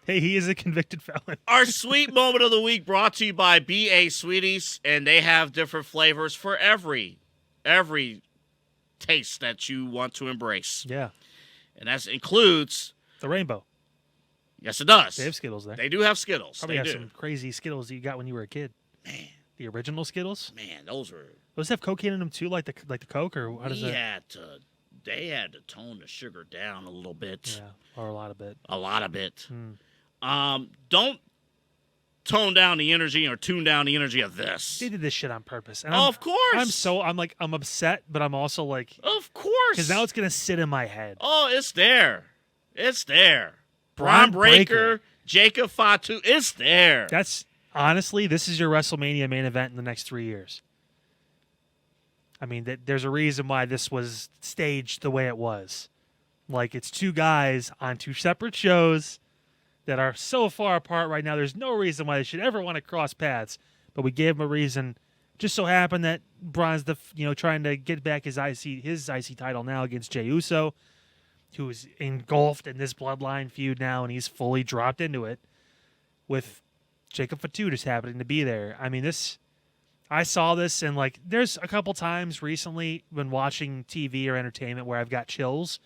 Hey, he is a convicted felon. Our sweet moment of the week brought to you by BA Sweeties, and they have different flavors for every taste that you want to embrace. Yeah. And that includes the rainbow. Yes, it does. They have Skittles there. They do have Skittles. Probably have some crazy Skittles that you got when you were a kid. Man. The original Skittles? Man, those were... Those have cocaine in them too, like the Coke, or how does that... They had to tone the sugar down a little bit. Yeah, or a lot of it. A lot of it. Don't tone down the energy or tune down the energy of this. They did this shit on purpose. And of course. I'm upset, but I'm also like... Of course. Because now it's going to sit in my head. Oh, it's there. It's there. Bron Breakker, Jacob Fatu, it's there. That's... Honestly, this is your WrestleMania main event in the next 3 years. I mean, there's a reason why this was staged the way it was. Like, it's two guys on two separate shows that are so far apart right now. There's no reason why they should ever want to cross paths. But we gave them a reason. Just so happened that Bron's trying to get back his IC title now against Jey Uso, who is engulfed in this Bloodline feud now, and he's fully dropped into it with Jacob Fatu just happening to be there. I mean, I saw this, and like, there's a couple times recently when watching TV or entertainment where I've got chills.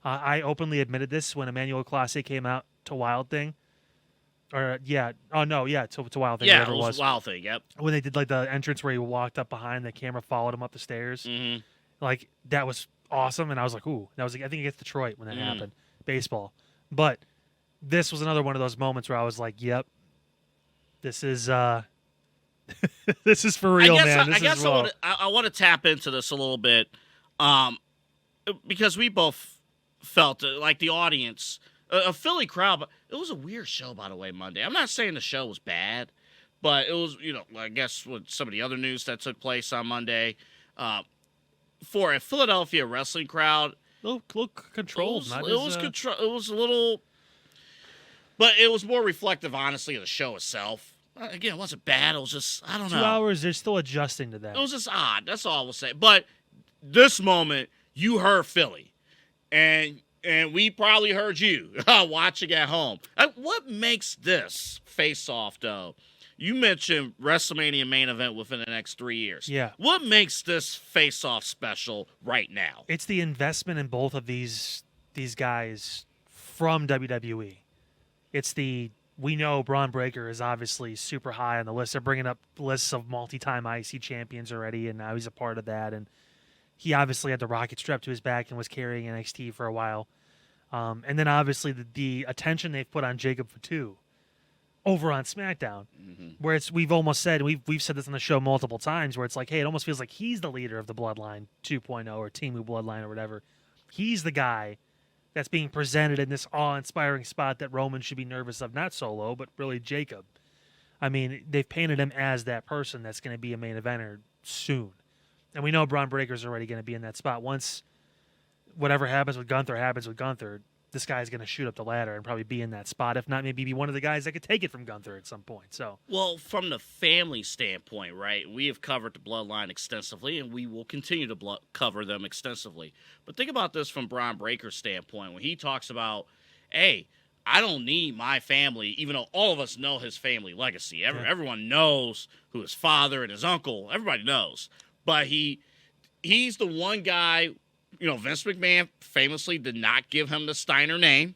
I openly admitted this when Emmanuel Classe came out to Wild Thing. To Wild Thing. Yeah, it was Wild Thing, yep. When they did like the entrance where he walked up behind, the camera followed him up the stairs. Mm-hmm. Like, that was awesome, and I was like, ooh. That was I think against Detroit when that happened. Baseball. But this was another one of those moments where I was like, yep. This is this is for real, man. I want to tap into this a little bit, because we both felt like the audience, a Philly crowd. But it was a weird show, by the way. Monday. I'm not saying the show was bad, but it was, I guess with some of the other news that took place on Monday, for a Philadelphia wrestling crowd, look controlled. It was a little. But it was more reflective, honestly, of the show itself. Again, it wasn't bad. It was just, I don't know. 2 hours, they're still adjusting to that. It was just odd. That's all I will say. But this moment, you heard Philly. And we probably heard you watching at home. What makes this face-off, though? You mentioned WrestleMania main event within the next 3 years. Yeah. What makes this face-off special right now? It's the investment in both of these guys from WWE. It's we know Bron Breakker is obviously super high on the list. They're bringing up lists of multi-time IC champions already, and now he's a part of that. And he obviously had the rocket strapped to his back and was carrying NXT for a while. And then obviously the attention they've put on Jacob Fatu over on SmackDown, where we've almost said, we've said this on the show multiple times, where it's like, hey, it almost feels like he's the leader of the Bloodline 2.0 or Team Bloodline or whatever. He's the guy that's being presented in this awe-inspiring spot that Roman should be nervous of, not Solo, but really Jacob. I mean, they've painted him as that person that's going to be a main eventer soon. And we know Bron Breakker's already going to be in that spot. Once whatever happens with Gunther, this guy's going to shoot up the ladder and probably be in that spot. If not, maybe be one of the guys that could take it from Gunther at some point. So, well, from the family standpoint, right, we have covered the Bloodline extensively, and we will continue to cover them extensively. But think about this from Bron Breakker's standpoint. When he talks about, hey, I don't need my family, even though all of us know his family legacy. Everyone knows who his father and his uncle, everybody knows. But he's the one guy... Vince McMahon famously did not give him the Steiner name,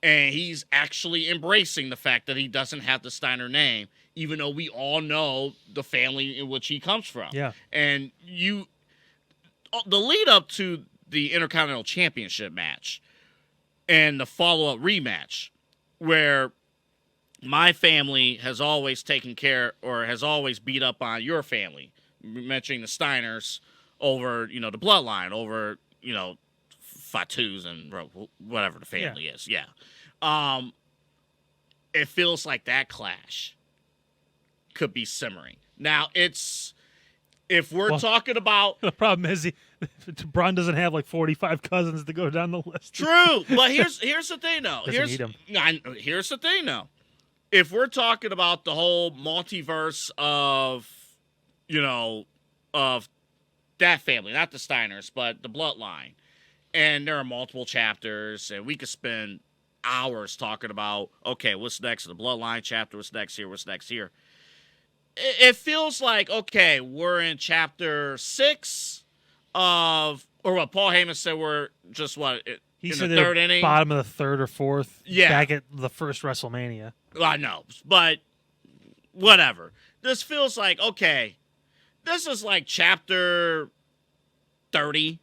and he's actually embracing the fact that he doesn't have the Steiner name, even though we all know the family in which he comes from. Yeah. And the lead up to the Intercontinental Championship match and the follow-up rematch, where my family has always taken care or has always beat up on your family, mentioning the Steiners, over, the Bloodline, over, Fatu's and whatever the family is. Yeah. It feels like that clash could be simmering. Now, if we're talking about... The problem is Bron doesn't have like 45 cousins to go down the list. True. But here's the thing, though. Doesn't need him. Here's the thing, though. If we're talking about the whole multiverse of that family, not the Steiners, but the Bloodline. And there are multiple chapters, and we could spend hours talking about, okay, what's next in the Bloodline chapter? What's next here? What's next here? It feels like, okay, we're in chapter 6 of, or what Paul Heyman said, we're just He in said the they're third inning. bottom of the third or fourth. Yeah. Back at the first WrestleMania. I know, but whatever. This feels like, okay, this is like chapter 30